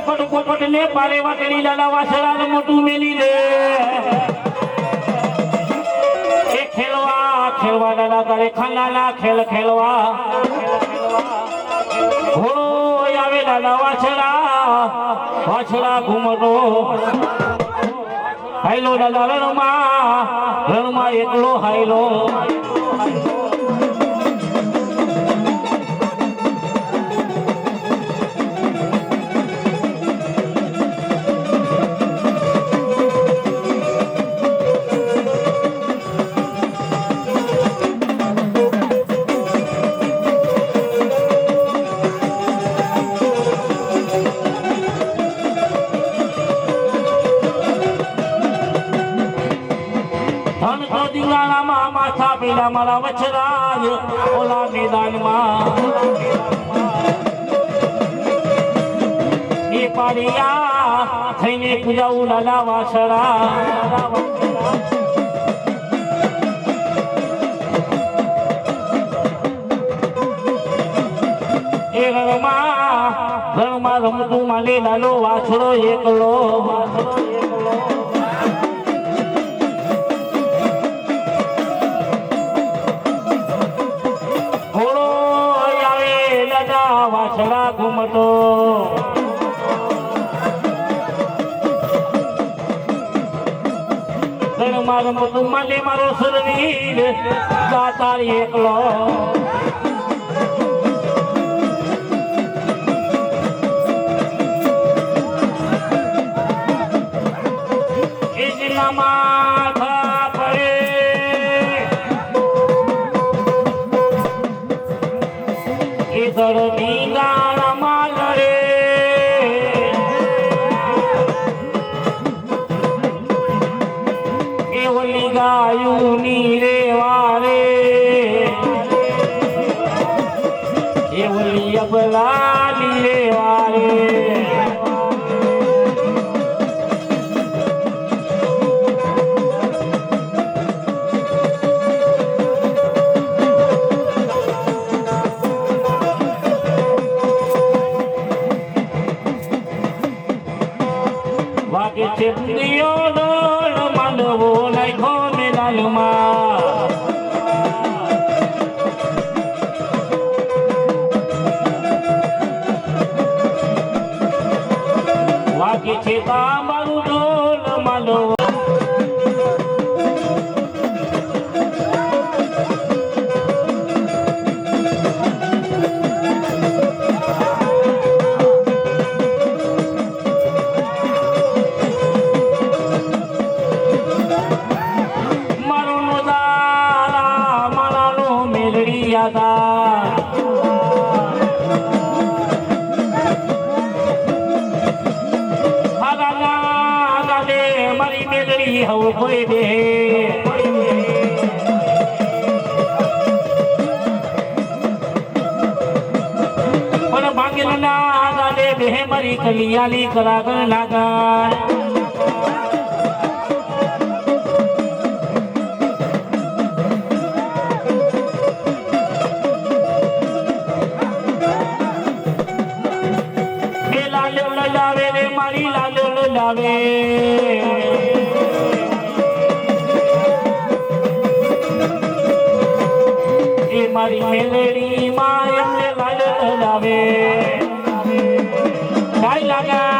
પોપટ ને પારે વાટણી લાલા વાસળા મોટું મેલી દે એ ખેલવા લાલા તારે ખાનાના ખેલ ખેલવા ઘોડો આવે લાલા વાછડા ઘૂમટો હાઈલો દાદા રણમાં એકલો હાઈલો માથા પેલા મારા વછરાજ ઓલા મેદાનમાં એ પાડિયા થઈને પૂજાવું લાલા વાસળા એ રણમાં રમતું માલે લાલો વાછડો એકલો વાછડા ઘૂમટો મારો મોટું માલે મારો સુરવીર દાતાર એકલો એ જિલ્લામાં પડે એ ધરતી ગાળામાં લડે એ ઓલી ગાયુની રેવારે એ ઓલી અબલાની રેવારે વાગે છે દિયો ડોળ માંડવો નાખો મેદાનમાં વાગે છે તાંબારું ડોળ માંડવો મારી મેલડી હવ કોઈ દે પણ ભાગેલ ના ગાલે બે મારી કલિયાલી કરાગર લાગર મારી લાલો લાવે એ મારી મેલડી માં એમને લાલો લાવે ગાય લાગા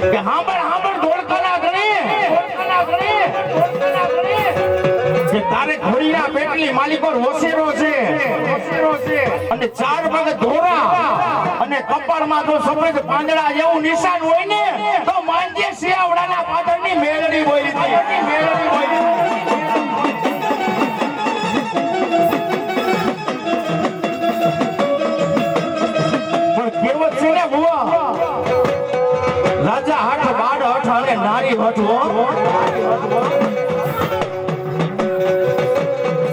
કે હાંભળ ધોળકાના ગણે કે તારે ઘોડીના પેટલી માલિકો હોશેરો છે અને ચાર પગ ધોરા અને કપાળમાં જો સફેદ પાંદડા જેવું નિશાન હોય ને તો માંજે શિયાવડાના પાદરની મેળડી બોલી મારી હઠવો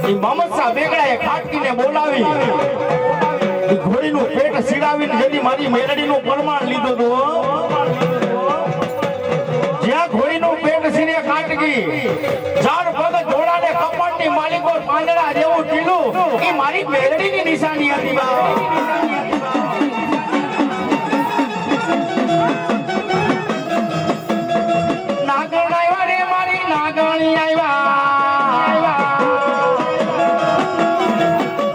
ઈ મોહમ્મદ શાહ બેગડાએ ખાટકીને બોલાવી ઈ ઘોડીનું પેટ સીડાવીને જેથી મારી મેલડીનું પરમાણ લીધું હતું જ્યાં ઘોડીનું પેટ સીને ખાટકી ચાર પગ જોડાને કપાટની માલિકો પાંદડા જેવું ટીલું ઈ મારી મેલડીની નિશાની હતી નાગણ આવ્યા રે મારી નાગણી આવ્યા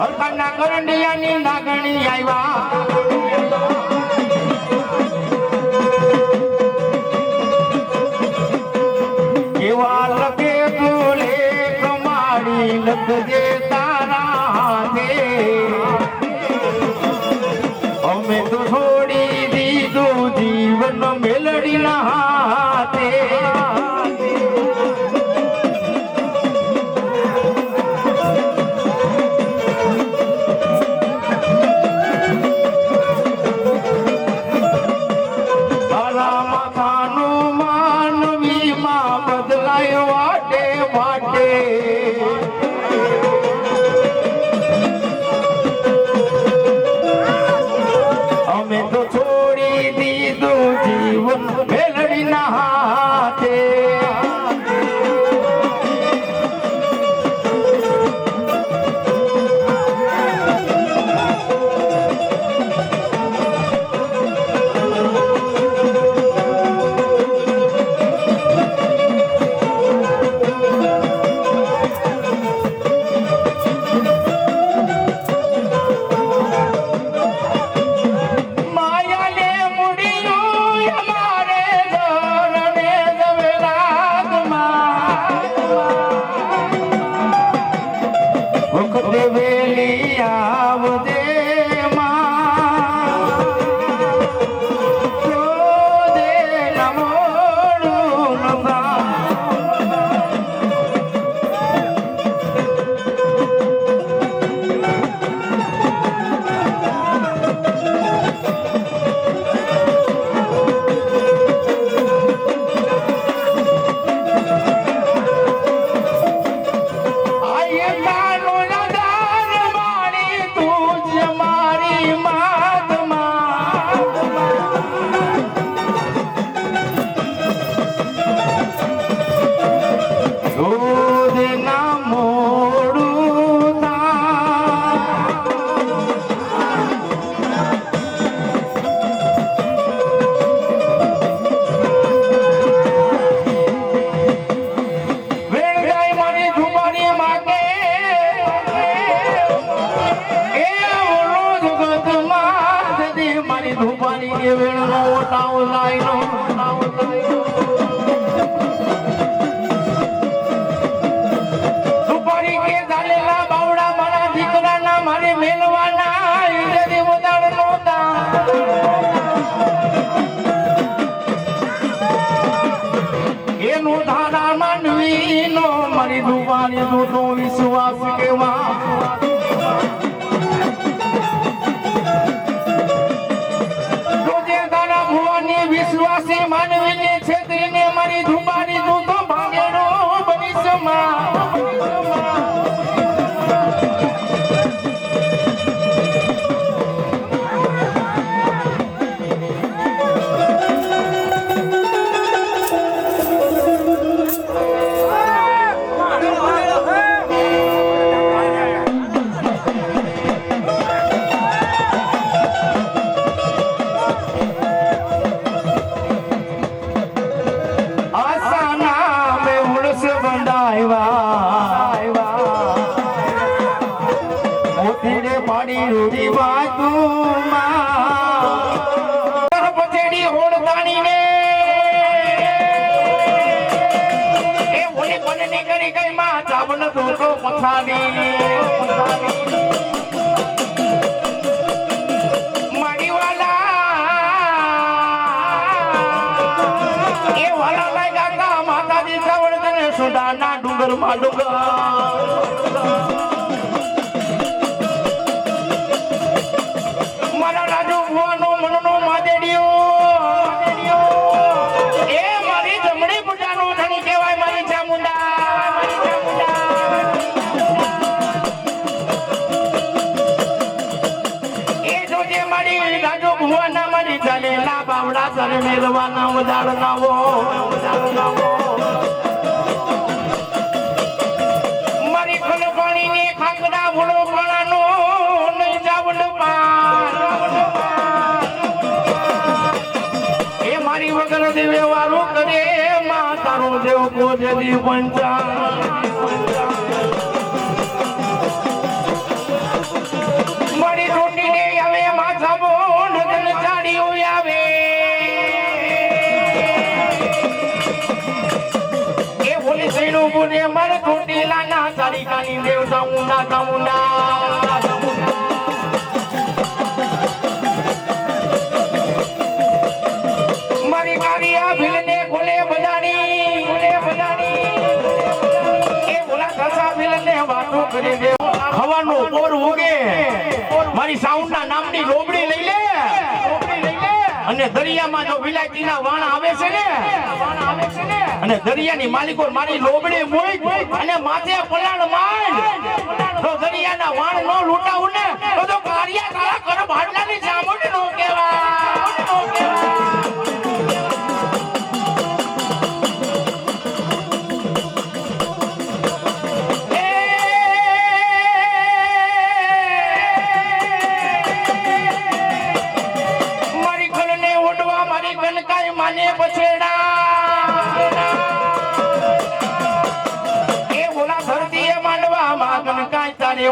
હરકાના કરંડિયાની નાગણી આવ્યા કેવા લગે બોલે કમાડી લગજે તારા હાથે અમે તો છોડી દીધું જીવન મેલડીના હાથે તારા માથાનું માનવીમાં બદલાય વાટે વાટે અમે તો છોડી દીધું જીવન મેલડીના હાથે માયાને મુડિયું અમારે ધરને જવેરાગમાં વખતે વેલી આવજે માં તો દે નમોડું નતા આયે તારો નદાન મારી તું જ મારી માતમાં દૂધ ના મોડું તા વેણ જાય મારી ધુમારી માગે એ ઓલો જગતમાં જદી મારી ધુમારી એ વેણનો ઓટાવ લાઈનો ધુમારી કે ઝાલેલા બાવડા મારા દીકરાના મારે મેલવાના ઈ જદી ઉદાડ નોતા એનું ધારા માનવીનો મારી ધુમારી નો વિશ્વાસ કેવા તુજે તારા ભુવાની વિશ્વાસી માનવીને છેતરીને મારી ધુમારી તું તો ભાગેડો ભવિષ્યમાં આસાના મે ઉડસ બંધાવ્યા મોતીડે પાડી રૂડી બાજુમાં પછેડી હોડતાણીને એ ઓલી બનની કરી ગઈ માં ચાવન ધોકો પથારી એ વાલા લાગ્યા માતાજી સાવડને સુદાના ડુંગર માં ડુંગર મારા રાજુ ભુવાનો મનનો માદેડીઓ એ મારી જમણી તારે મેલવાના વધારનાવો મારી ખલપાણી ને ખાકડા ભૂલો પાણાનો નહીં જાવડ એ મારી વગર દેવે વાળું કરે માં તારો દેવ કોજરી પંચા મારી રોટી ને આવે માથા બોન તન ચાડીઓ આવે એ બોલી સૈનું બોલે મારે રોટી લાના ચાડી કાની દેવતા ઊંડા મારી કારિયા ભીલને ખોલે બજાની એ બોલા સસા ભીલને વાતો કરી દે હવાનો પોર ઉગે મારી સાઉન્ડના નામની રોબડી લઈ લે અને દરિયામાં જો વિલાયતીના વાણ આવે છે ને અને દરિયાની માલિકો મારી લોબડી મોઈ અને માથે પલાણ માંડ તો દરિયાના વાણ નો લૂટાવું ને તો કારિયા કાળા કર ભાડલાની જામોડ નો કહેવાય માને બછેડા એ બોલા ધરતી એ માંડવા માગન કાય તારે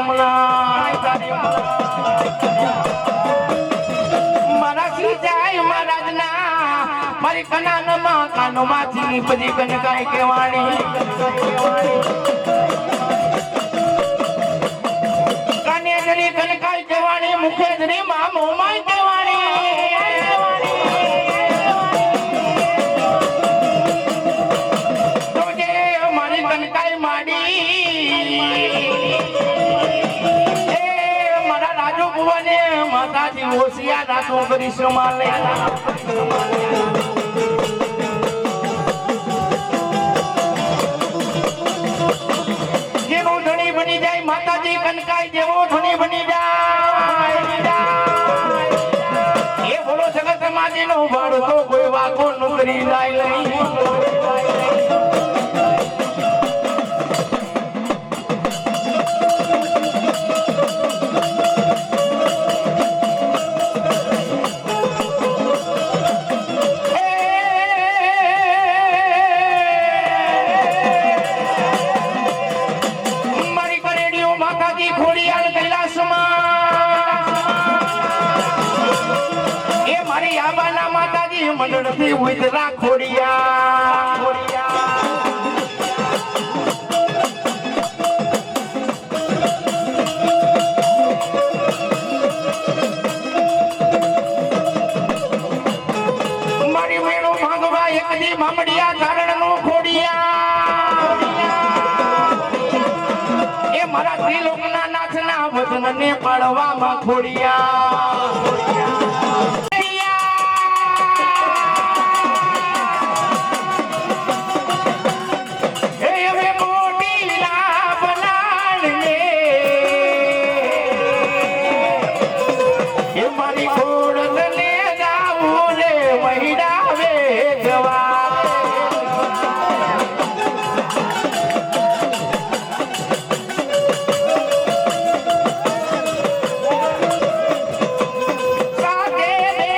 મારા સી જાય મહારાજના મારી કનાનમાં કાનો માંથી બધી કનકાય કેવાણી કાને જરી કનકાય કેવાણી મુખે જરી માં મોમાય કેવાણી માતાજી હોશિયાર રાખો કરીશું માલે જેવો ધણી બની જાય માતાજી કનકાઈ જેવો ધણી બની જાય એ બોલો જગત માજી નો ભાડો તો કોઈ વાગો નોકરી જાય નહીં મંડળથી ઉતરા ખોડિયા મારી મેળો ભાગવા એકદી મામડિયા ચારણ નો ખોડિયા એ મારા ત્રિલોકના નાથના વચનને પાડવામાં ખોડિયા સાથે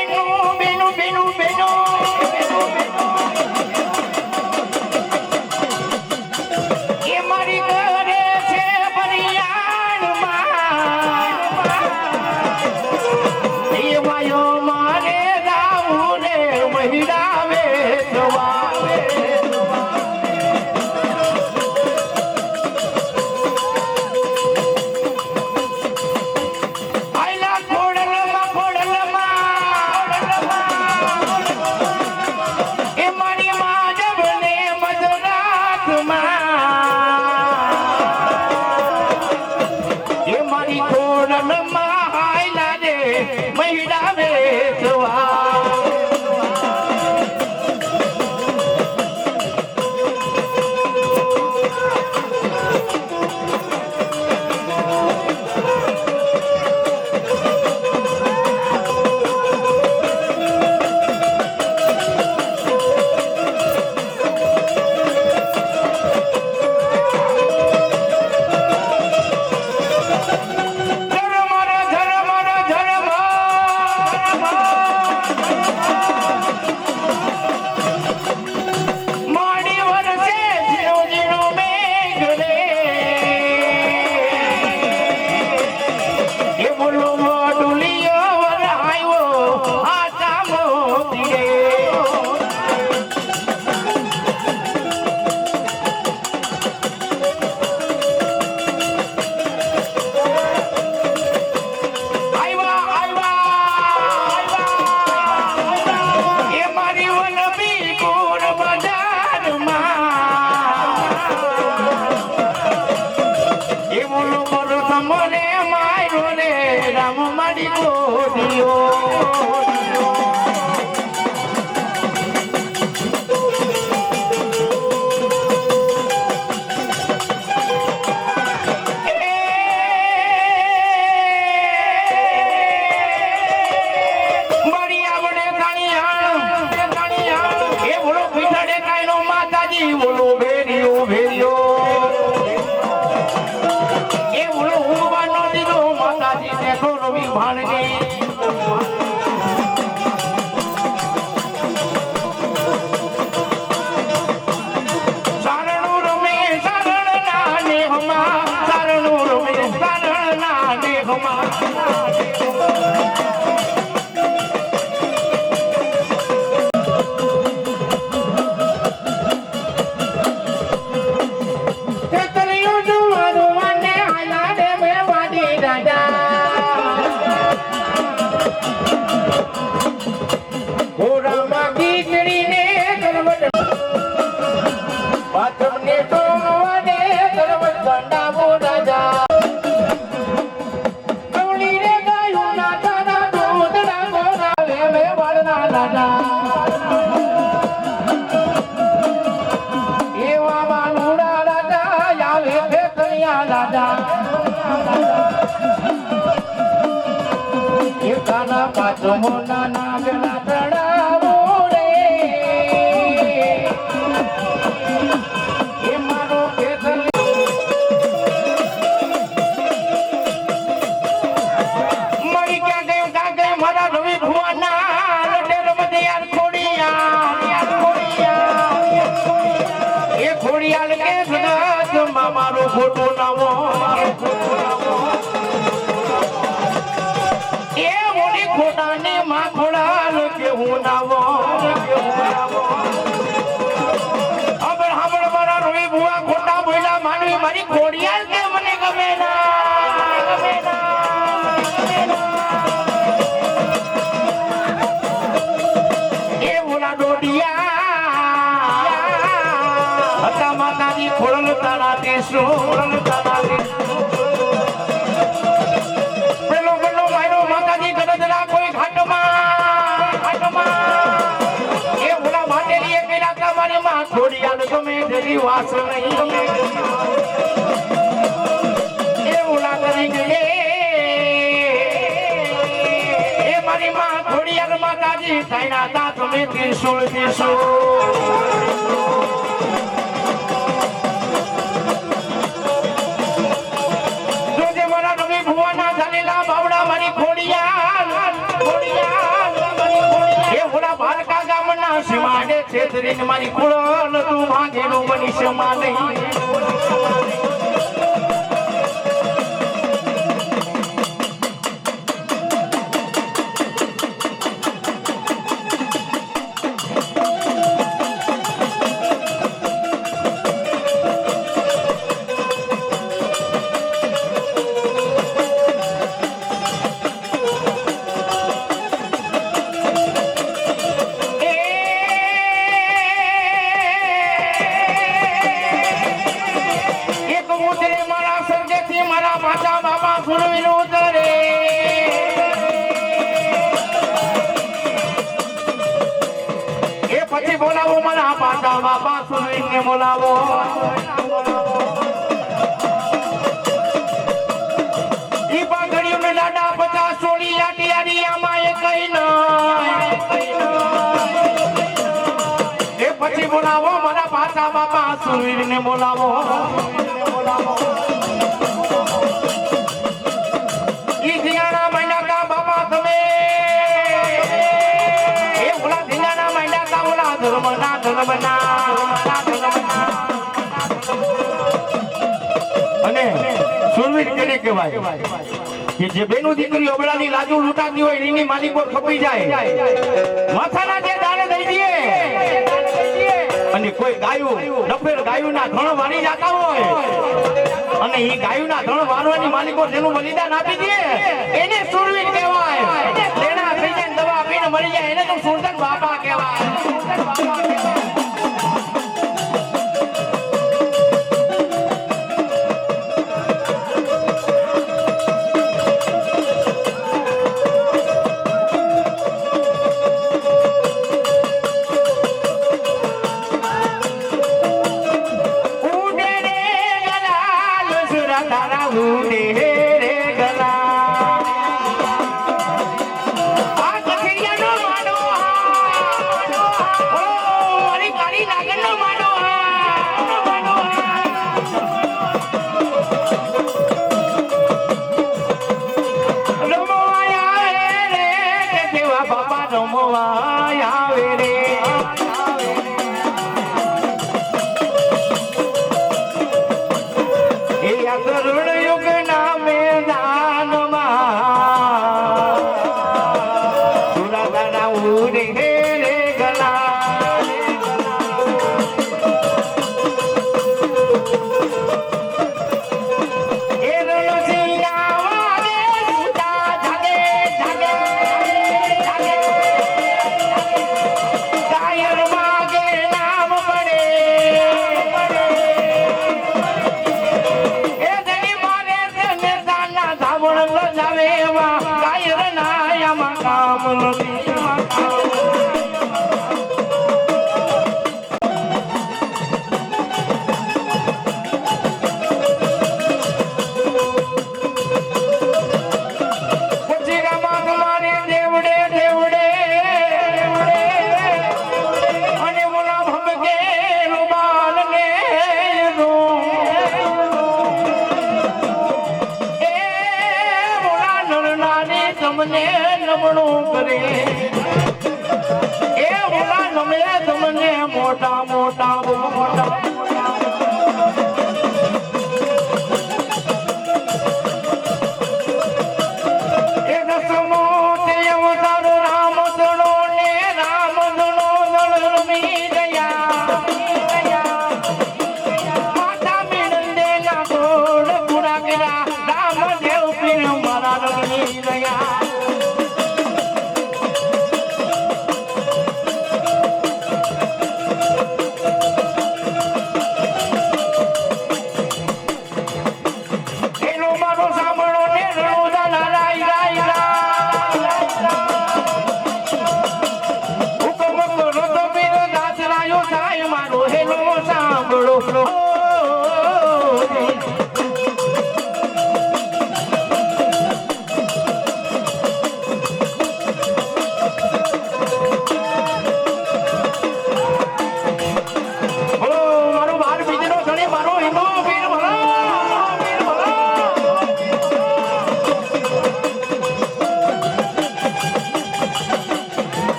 મારી ગોરીઓ મારી કુળલ તું ભાગેલું બની શમા નહીં બોલાવો ઈ પાઘડીઓ ને લાડા 50 સોળી લાટી આડી આમાં એ કઈ એ પછી બોલાવો મારા પાછા બાપા સુરવીર ને બોલાવો ઈ ધીયાણા મહિના કા બાપા તમે એ ઓલા ધીયાણા મહિના કા ઓલા ધર્મના સુરવીર કેને કહેવાય કે જે બેનો દીકરી અબળાની લાજુ લૂંટાતી હોય એની માલિકો ખપી જાય માથાના જે દાણે દઈ દઈએ અને કોઈ ગાયું નફેર ગાયુંના ધણ વાળી જાતા હોય અને ઈ ગાયુંના ધણ વાળવાની માલિકો જેનું બલિદાન આપી દે એને સુરવીર કહેવાય લેણા થઈ જાય દવા પીને મરી જાય એને તો સુરતન બાપા કહેવાય તમને નમણું કરે એ ઓલા નમે તમને મોટા મોટા મોટા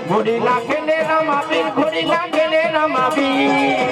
ઘોડી લાખે ને રમાપી ઘોડી લાખે ને રમાપી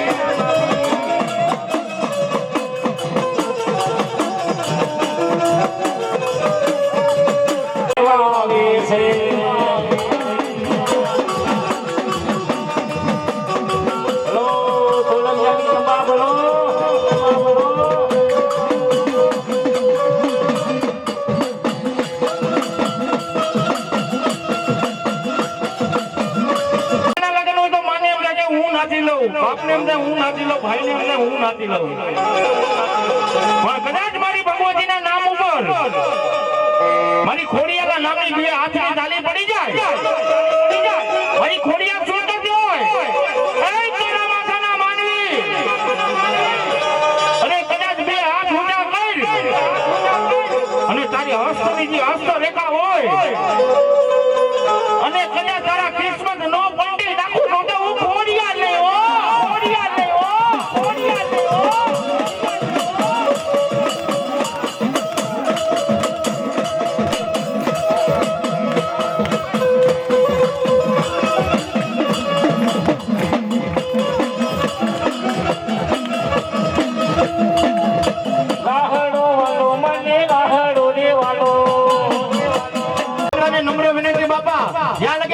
બાપને એમને હું નાતી લઉં ભાઈને એમને હું નાતી લઉં પણ કદાચ મારી ભગવતીના નામ ઉપર મારી ખોડિયાના નામની બે હાથની તાલી પડી જાય મારી ખોડિયા શું કરતી હોય એ તેરા માથાના માનવી અને કદાચ બે હાથ ઊંચા કરી અને તારી હસ્તની જે હસ્ત રેખા હોય અને કદાચ તારા કિસ્મત નો પલટી નાખું તો હું ખોડિયા લેવો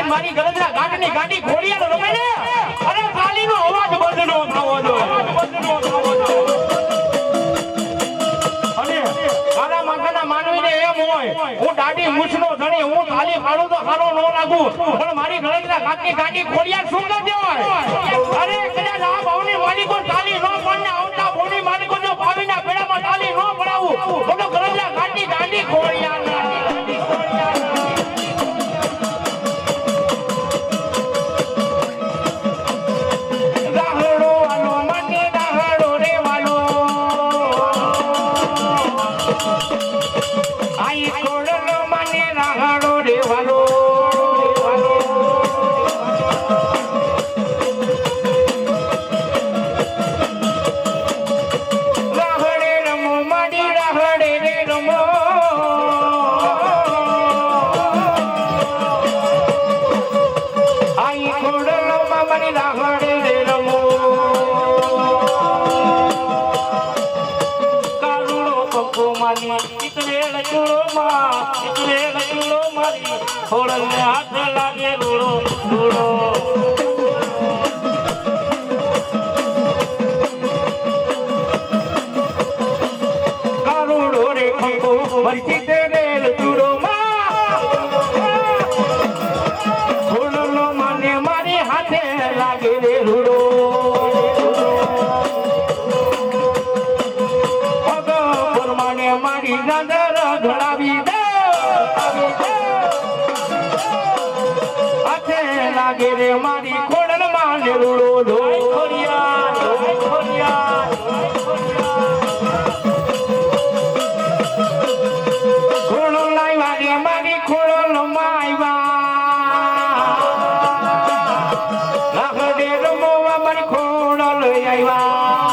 મારી ગરજના ગાંઠની ગાંઠી ખોડિયાનો રમે ને અરે તાલીનો અવાજ બંધ નો થવો જોઈએ અને મારા માથાના માનવીને એમ હોય હું દાઢી મૂછનો ધણી હું તાલી પાડું તો સારો ન લાગુ પણ મારી ગરજના ગાંઠની ગાંઠી ખોડિયા શું કરતી હોય અરે કદાચ આ ભાવની માલિકો તાલી ન પડને આવતા ભાવની માલિકો જો ભાવીના પેડામાં તાલી ન પડાવું તો ગરજના ગાંઠની ગાંઠી ખોડિયા હાથ લાગે રૂડો રૂડો કારુડો રે ખંગો મરચી તેરે રૂડો માં મને મારી હાથે લાગે રે રૂડો પરમાને મારી નજર ઘડાવી દે લાગે રે મારી ખોડલ માં રૂડો ધોઈ ખોડિયા ખોડો લાવ્યા રે મારી ખોડલ માં આવ્યા લાગડે રમવા મારી ખોડલ આવ્યા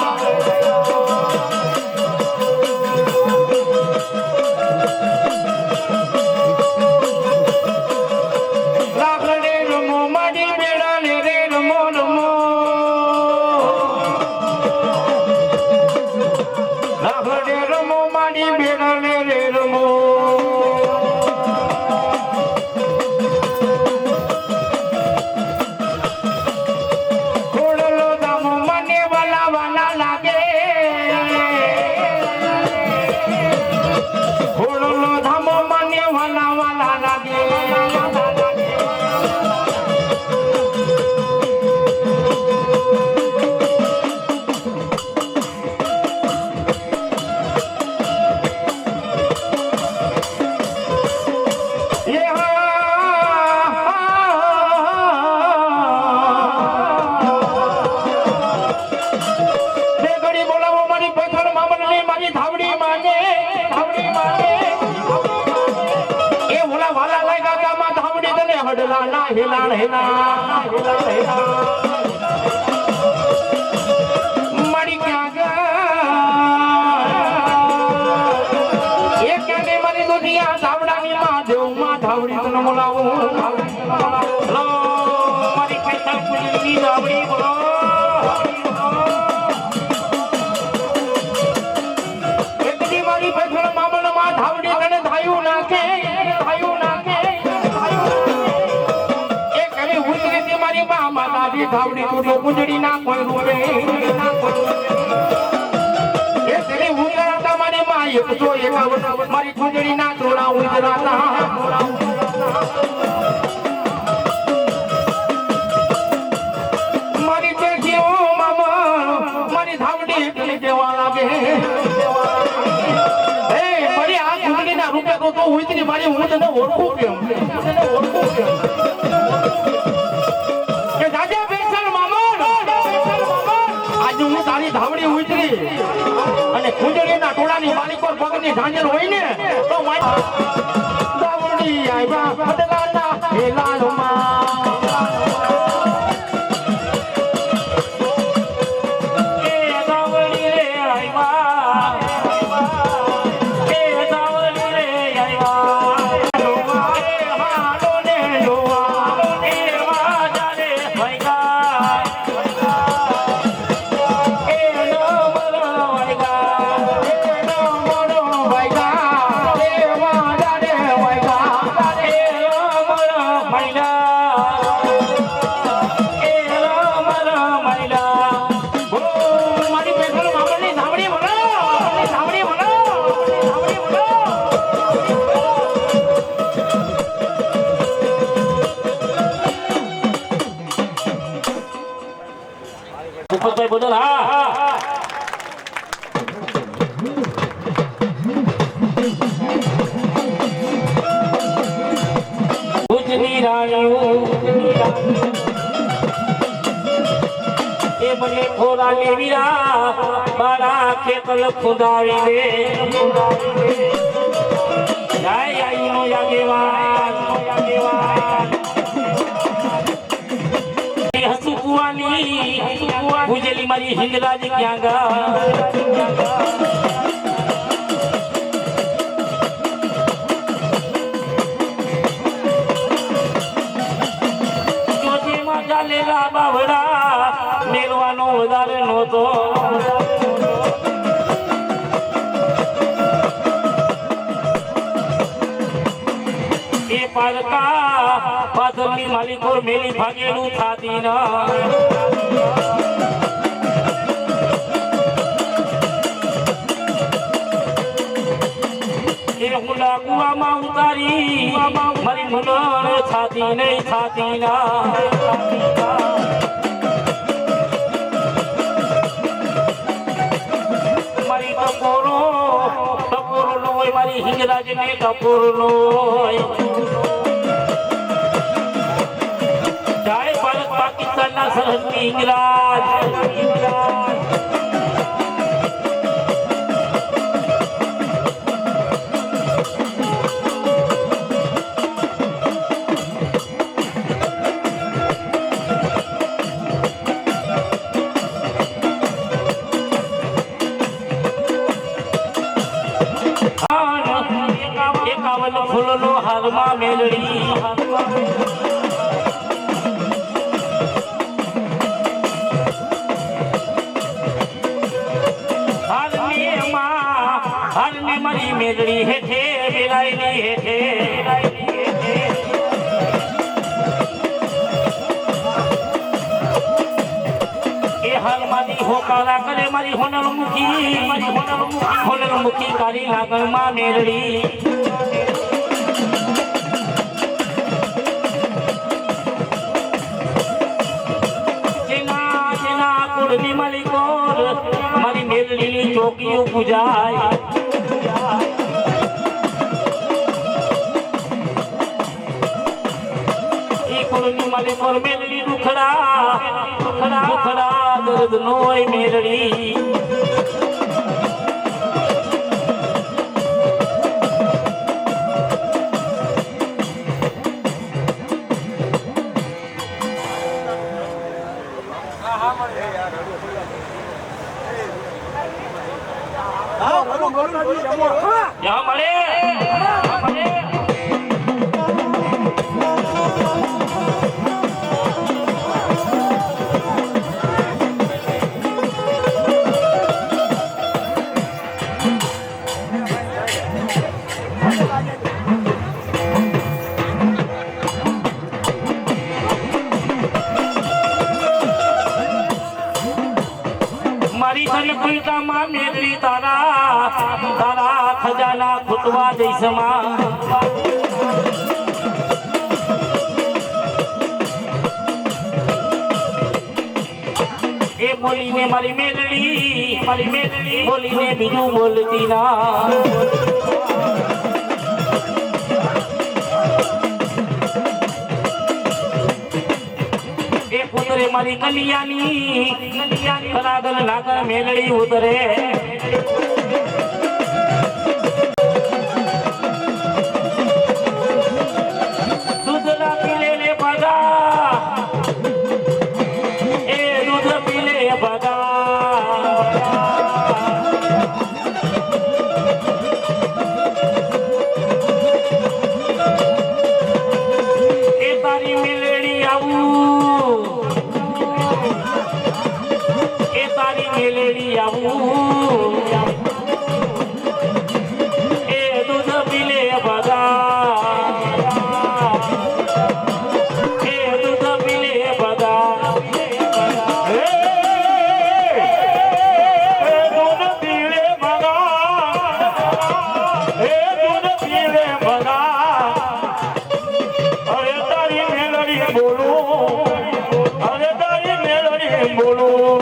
હિલાણ હિલાણ મારી ક્યાં એક ક્યાંને મારી દુનિયા ધાવડાની માં દેવ માં ધાવડી તને બોલાવું કથા કુંજની નાવડી બોલો એકદી મારી પેથળ મામલમાં ધાવડી તને ધાયું નાખે એ કવી ઉતરી મારી માતાજી ધાવડી તું તો કુંજડી ના કોઈ રૂપે એ તેરી ઉતરાતા મારી માં 151 મારી કુંજડી ના ટોળા ઉતરાતા મારી પેઠીઓ મામા મારી ધાવડી એટલે દેવા લાગે એ મારી આ કુંજડીના રૂપે તો ઉતરી મારી હું તને ઓળખું કેમ કે દાદા બેસલ મામા આજે હું તારી ધાવડી ઉતરી અને કુંજડીના ટોળાની માલિકો પગની ઢાંજર હોય ને તો મારી ધાવડી આવ્યા ફટકાના હેલાલમાં બોલ હા ભુજની રાણીઓ એ મને ખોરા લેવીરા મારા ખેતર ખુદાવી દે જાય આઈનો યાગેવાન ભુજેલી મારી હિંગરાજ ક્યાં ગા જોજેમાં ચાલેલા બાવડા મેળવાનો વધારે નહોતો એ પારકા પાથરની માલિકો મેલી ભાગેલું થાતી ના હુલા કુવામાં ઉતારી મારી મુનર થાતી નહીં થાતી ના મારી ટપોરો લોય મારી હિંગરાજ ને ટપોરો લોય જાય ભારત પાકિસ્તાનના સરહદની હિંગરાજ ફૂલનો હાલમાં મેલડી હાલની મારી મેલડી હેઠે બેલાઈની હેઠે એ હાલમાંથી હોકારા કરે મારી હોનલ મુખી કાળી લાગણમાં મેલડી મારી મેલડીની ચોકીઓ પૂજાય એ કોળની માલી પર મેલડી દુખડા દર્દ નોય મેલડી यहाँ मरे મારી તને પીતામાં મેળવી તારા ખજાના ખૂટવા જઈશ માં એ બોલીને મારી મેળવી બોલીને બીજું બોલતી ના એ પુત્રે મારી કલિયાની કલાગલ નાગર મેળવી ઉતરે દૂધના પીલે લે ભગા એ દૂધ પીલે ભગા એ તારી મેલડી આવું એ તારી મેલડી આવું એ દૂધ પીલે ભગા એ દૂધ પીલે ભગા એ દૂધ પીલે ભગા એ દૂધ પીલે ભગા અરે તારી મેલડી બોલું અરે તારી મેલડી બોલું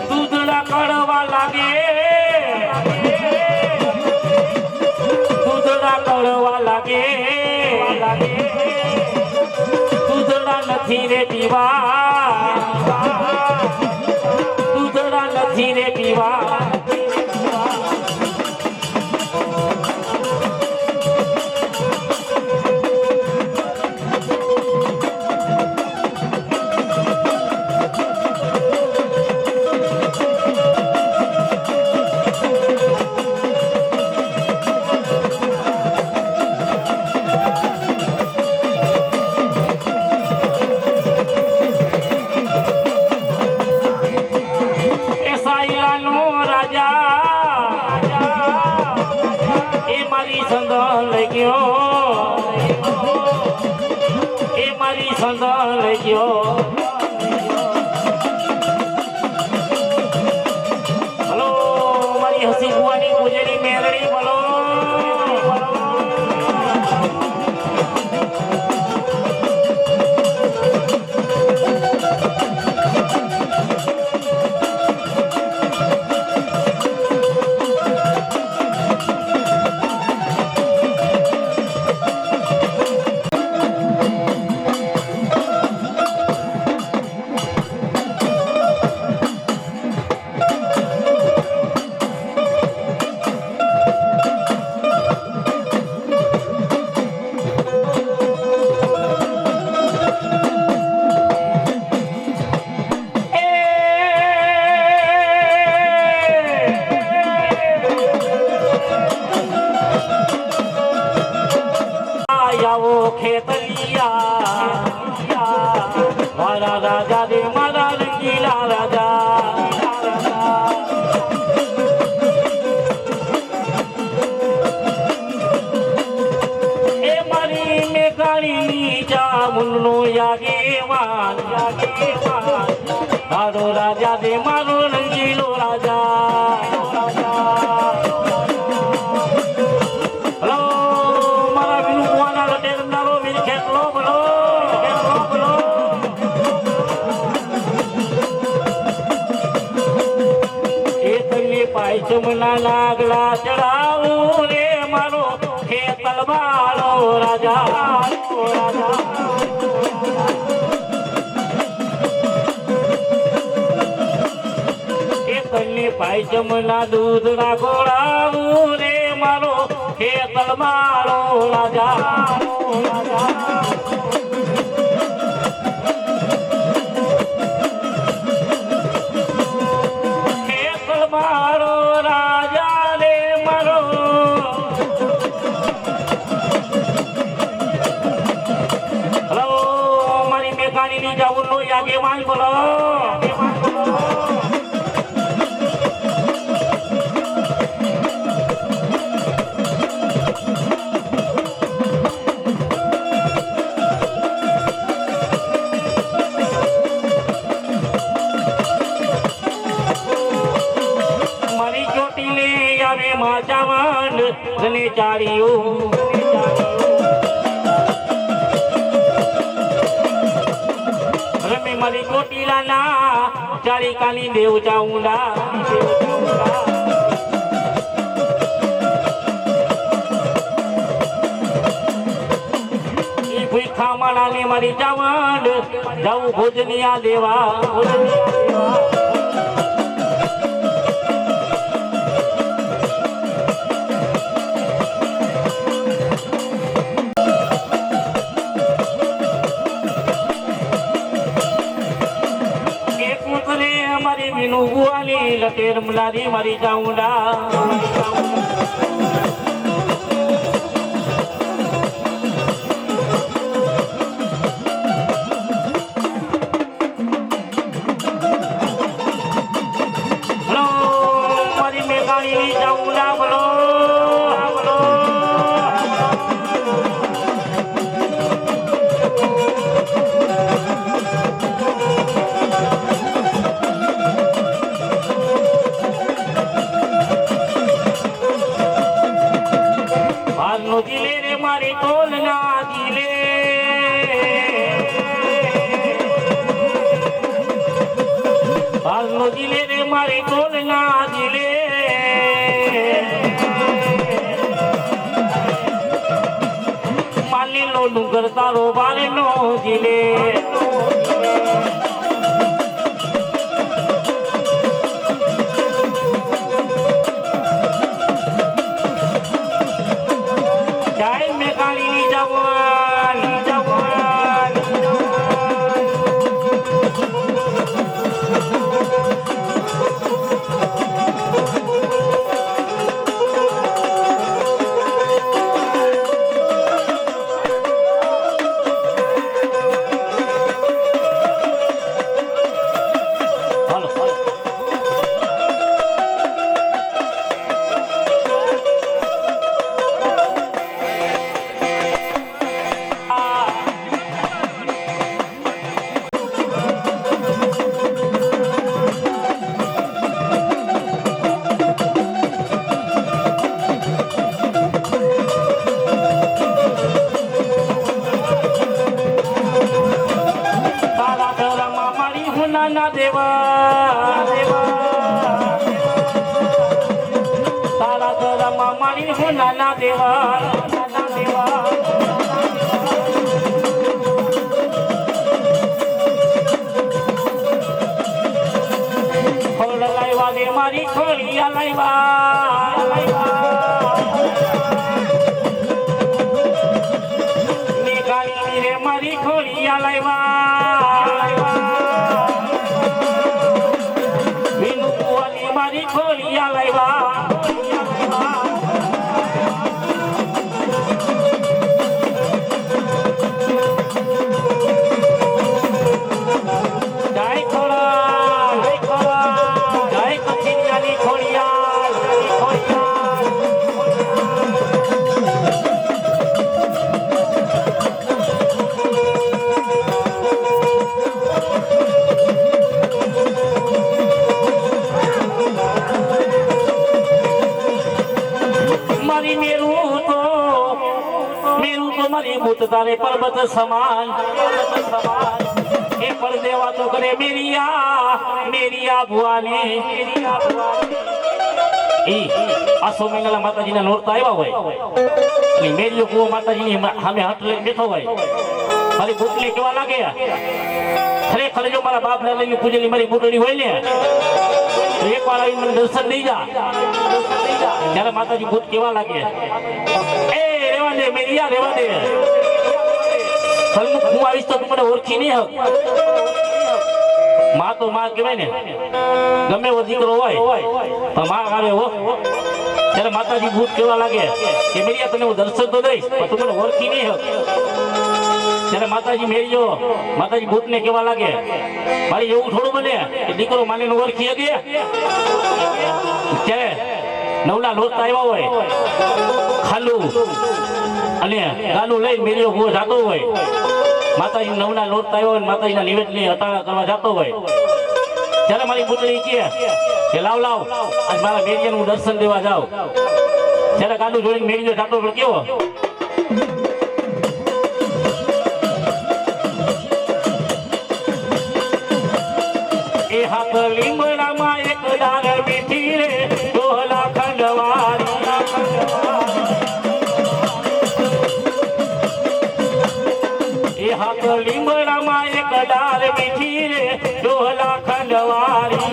દૂધડા કડવા લાગે દૂધડા કડવા લાગે દૂધડા નથી રે પીવા દૂધડા નથી રે પીવા એ સાયલાનો રાજા એ મારી સંદન લઈ ગયો એ મારી સંદન લઈ ગયો હલો મારી હસી બુવાની ગુજરી મેરડી બોલો આવો ખેતલિયા મારા રાજા દે મારા રંગીલા રાજા એ મારી મેઘાણીની જામુનનો યાગેવાન મારો રાજા દે મારો રંગીલો રાજા જમના નાગલા ચડાવું રે મારો હે તલવારો રાજા એ તને પાય જમના દૂધ ના ગોળાવું રે મારો હે તલવારો રાજા મારો રાજા રે મારો હલો મારી મેઘાણીની જાવું નો આગેવાન બોલો મારી ચોટીલે આવે માચાવાન અને ચારિયું રમે મારી ચોટીલાના ચારિકાની દેવ ચાઉંડા ઈ ભૂખા માણાની મારી ચાવંડ જાવું ભોજનિયા દેવા મારી મીનુ ગુવાની લટેર મલારી મારી ચાઉંડા મારી મેઘાણીની ચાઉંડા બોલો નો જીલે રે મારી તોલ ના જીલે નો જીલે રે મારી તોલ ના જીલે માલી નો ડુંગર તારો બારે નો જીલે ના દેવા તારા ઘરમાં મારી હું નાના દેવા ખોળ લાવ્યા રે મારી ખોળિયા લાવ્યા મેઘાણી રે મારી ખોળિયા લાવ્યા મારી ખોળિયા લાવ્યા જય ખોળા જય કચિરિયાની ખોળિયા મારી મેરું તો મારી ભૂત તારે પર્વત સમાન એ પર દેવા તો કરે મેરિયા ભુવાની આ સોમેંગલા માતાજીના નોરતા આવ્યા હોય અને મેરિયો કુવો માતાજીની સામે હાથ લઈને બેઠો હોય મારી ભૂતલી કેવા લાગે ખરેખર જો મારા બાપ ને લઈને પૂજેલી મારી બુટડી હોય ને તો એક વાર આવી મને દર્શન દઈ જા ત્યારે માતાજી ભૂત કેવા લાગે એ રેવા દે મેરિયા રેવા દે સલમુખ હું આવીશ તો તું મને ઓળખી નહીં હક માં તો માં કહેવાય ને ગમે એવો દીકરો હોય પણ માં આવે હો ત્યારે માતાજી ભૂત કેવા લાગે કે મેરિયા તને હું દર્શન તો દઈશ પણ તું મને ઓળખી નહીં હક ત્યારે માતાજી મેરીઓ માતાજી ભૂતને કેવા લાગે મારી એવું થોડું બને કે દીકરો માને ઓળખી શકે ત્યારે નવલા લોચતા આવ્યા હોય ખાલું અને ગાલું લઈને મેરીઓ ભૂવો જાતો હોય માતાજી નવના લોચતા આવ્યો હોય માતાજીના નિવેદની હટાણા કરવા જતો હોય ત્યારે મારી પુત્રી કે લાવ લાવ આજ મારા મેરીયાનું દર્શન દેવા જાવ ત્યારે ગાડું જોડીને મેરીઓ જાતો પણ કેવો એ હાથ લીમડામાં એક ડાળ બેઠી રે ડોહલા ખંડવારી એ હાથ લીમડામાં એક ડાળ બેઠી રે ડોહલા ખંડવારી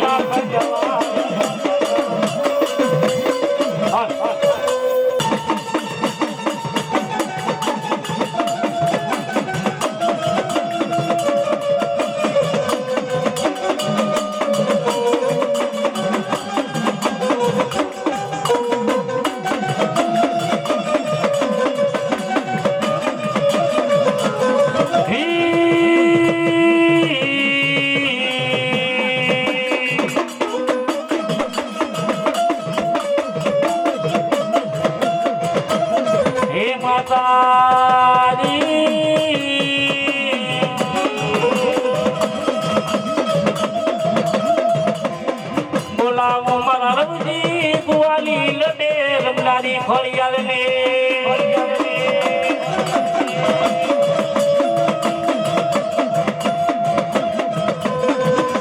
બોલાવો મારા રમજી કુવાલી લડે રમનારી ખોડિયાલ ને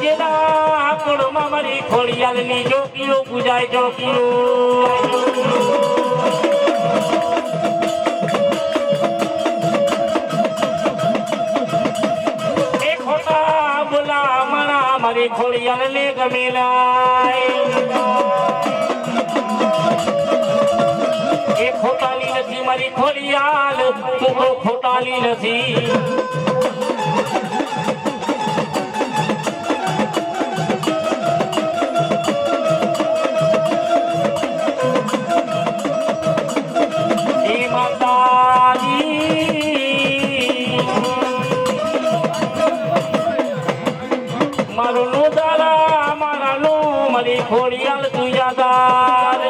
જેના કોળમાં મારી ખોડિયાલ ની જોકીઓ પૂજાય જોકીઓ મારી ખોડિયાલ ને ગમેલાય એ ખોટાલી નથી મારી ખોડિયાલ તું તો ખોટાલી નથી એ માતાજી મારું નું દારા મારા નું મારી ખોડિયાલ તું યાદાર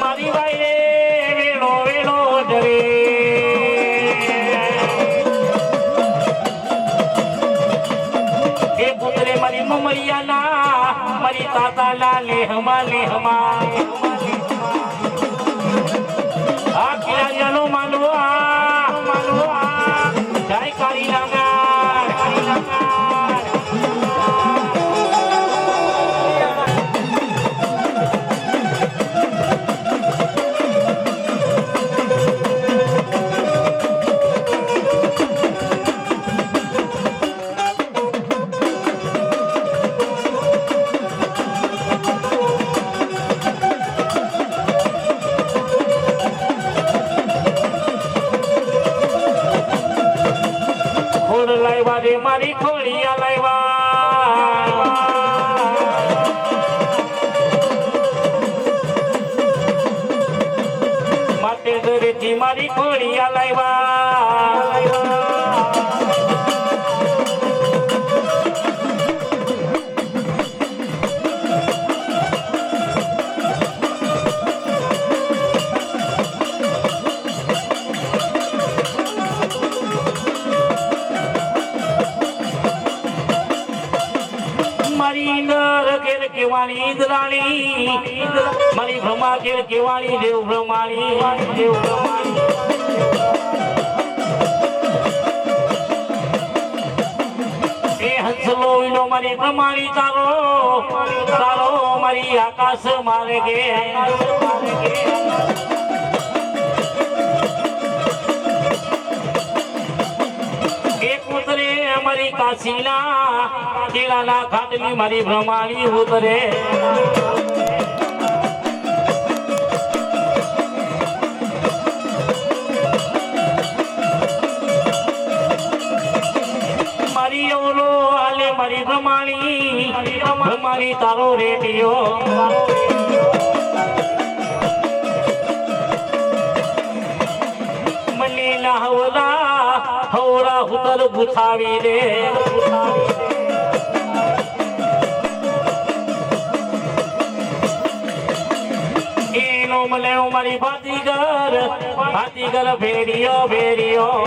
મારી વાયરે વેણો વેણો જરે એ પુત્રે મારી મમરિયાના મારી તાતાના લેહમા લેહમા આ કિરાયાનો માનવા જય કાળી લાવ્યા રે મારી ખોડિયા લાવ્યા માટે ઘરેથી મારી ખોડિયા લાવ્યા મારી ઇન્દ્ર કેર કેવાણી ઇન્દ્રાણી મારી બ્રહ્મા કેર કેવાણી દેવ બ્રહ્માણી એ હંસલો વિનો મારી બ્રહ્માણી તારો તારો મારી આકાશ મારે ગે મારી કાશીના કેળાના ખાટલી મારી બ્રહ્માણી ઉતરે મારી ઓલો હાલે મારી બ્રહ્માણી તારો રેડિયો અવતર ગુથાવી દે એનો મળે મારી ભાતીગર ભેરિયો ભેરિયો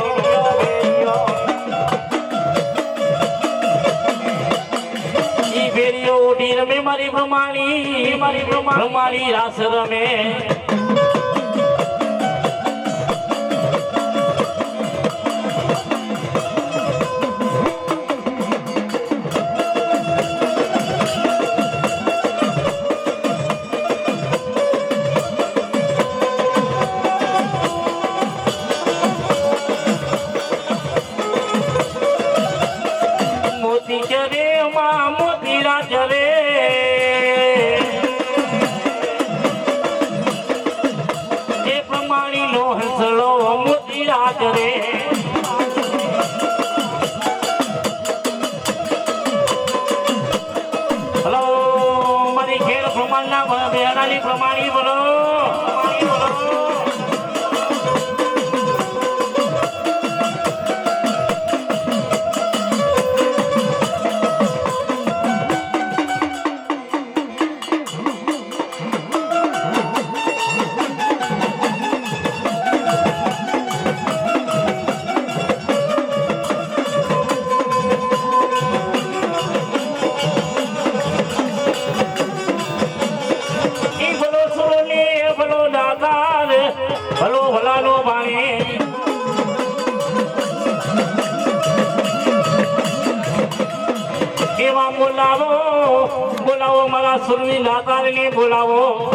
ઈ ભેરિયો ઉઠી રમે મારી પ્રમાણી રાસ રમે પ્રમાણી બોલો ભલો ભલાનો ભાણે એવા બોલાવો મારા સુરવી દાતારને બોલાવો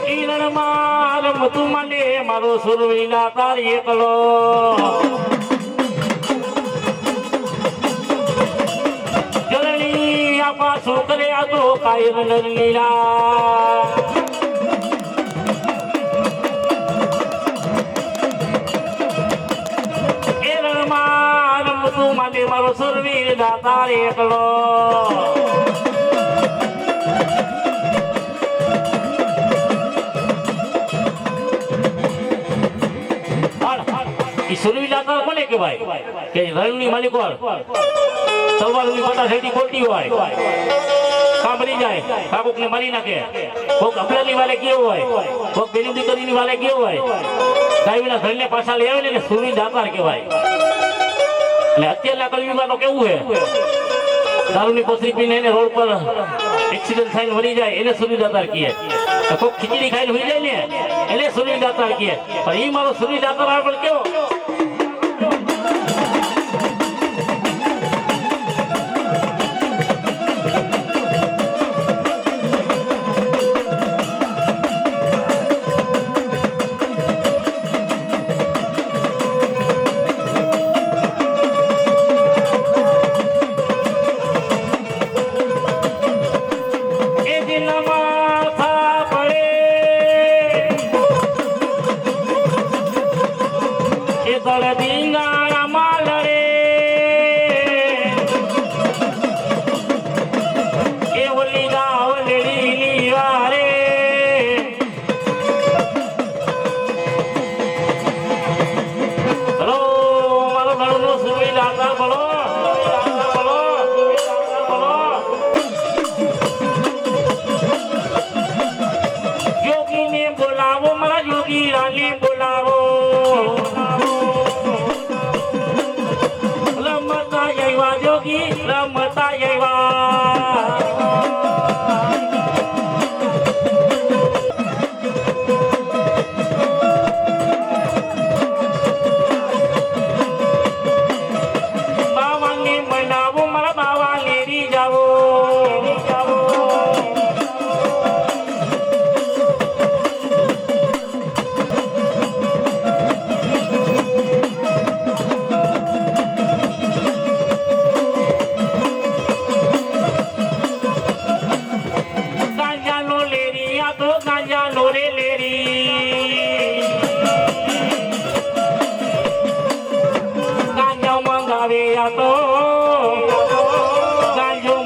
ઈ રણમાં રમતું માંડે મારો સુરવી દાતાર એકલો પાછું કરે આ તો કાયર લીલા એ રણમાં રમતું માટે મારો સુરવીર દાતાર એકલો સુરવીર દાતાર કોને કહેવાય કે રણની માલિકો તલવારની મોટા શેઠી ખોટી હોય કામ બની જાય કાબુક ને મારી નાખે કોક અપલાની વાલે કેવો હોય કોક બેની દીકરીની વાલે કેવો હોય ગાયના ઘરને પાછા લઈ આવે ને સુરવી દાતાર કહેવાય એટલે અત્યારના કલયુગમાં તો કેવું છે દારૂની કોથળી પીને એને રોડ પર એક્સિડન્ટ થઈને મરી જાય એને સુરવી દાતાર કહે કોક ખીચડી ખાઈને હોઈ જાય ને એને સુરવી દાતાર કહે પણ એ મારો સુરવી દાતાર આગળ કેવો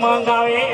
મંગાવે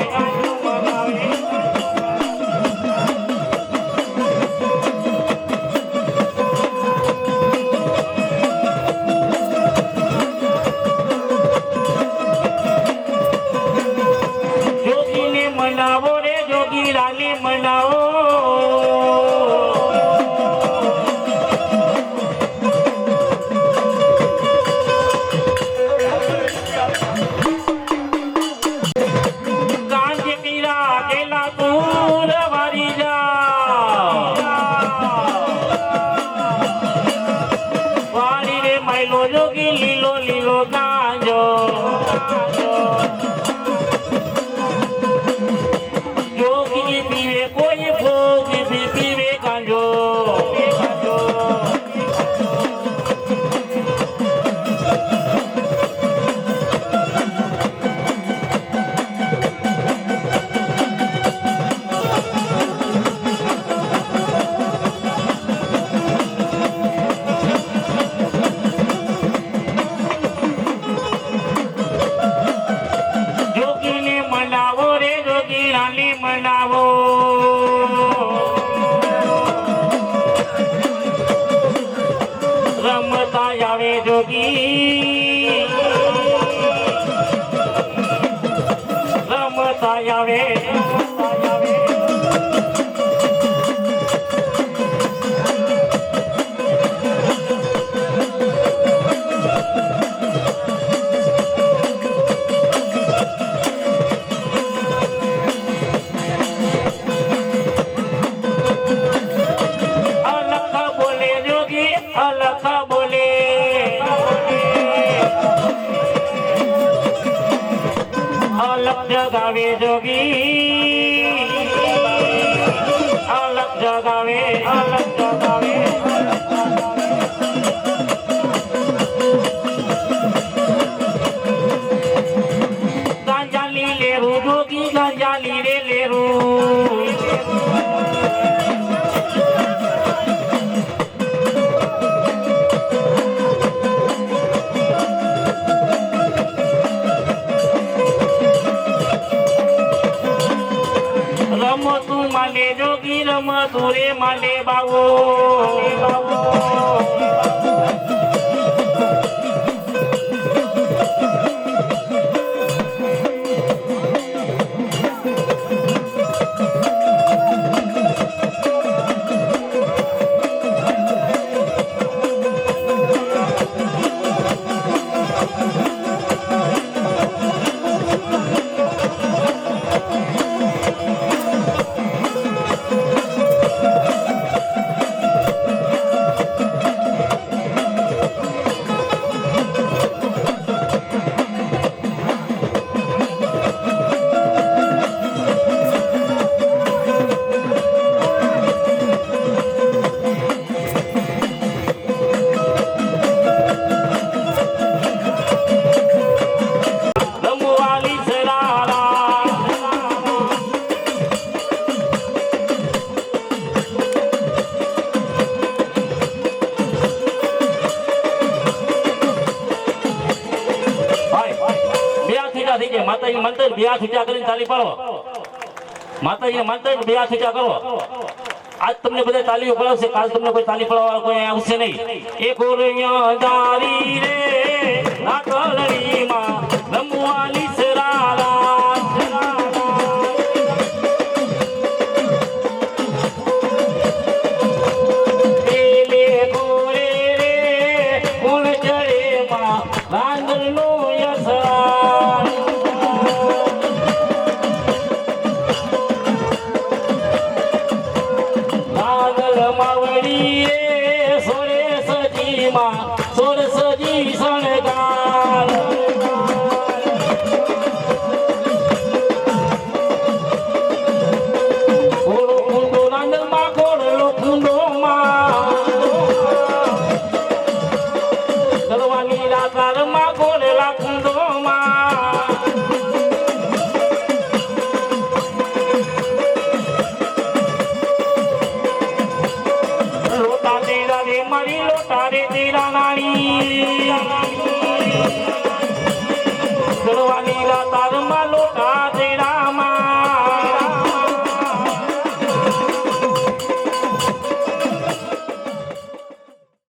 જોગી પીવે કોઈ ભોગ પીવે ગાંજો જોગીને મનાવો રે જોગી રાની મનાવો રમતા આવે જોગી રમતા આવે અલખ બોલે જોગી અલખ બોલે અલખ જગાવે જોગી અલખ જગાવે અલખ જગાવે ગાંજાલી લેરું જોગી ગાંજાલી રે લેરું રમતું માલે જોગી રમતું રે માલે બાવો રમવાલી સરારા બે હાથ ઊંચા થઈ જાય માતાજી મંત્ર બે હાથ ઊંચા કરીને તાલી પાડો માતાજીને મંત્ર બે હાથ ઊંચા કરો આજ તમને બધા તાલીઓ પડાવશે કાલ તમને કોઈ તાલી પડાવવા કોઈ આવશે નહીં એક ઓરિયા દારી રે નાકલડીમાં રમવાલી સરારા પેલે ગોરે રે ગુણ ચડેમાં રાંદરનો યસરા રાંદલ માવડી રે સોરે સજીમાં સોર સજી શણગાર ઓળો કુંડો રાંદલમાં કોળલો કુંડોમાં ગરવાની રાતારમાં કોળેલા કુંડોમાં લોટા તેરા રે મારી લોટા રે તેરા નાણી ગરવાની રાતા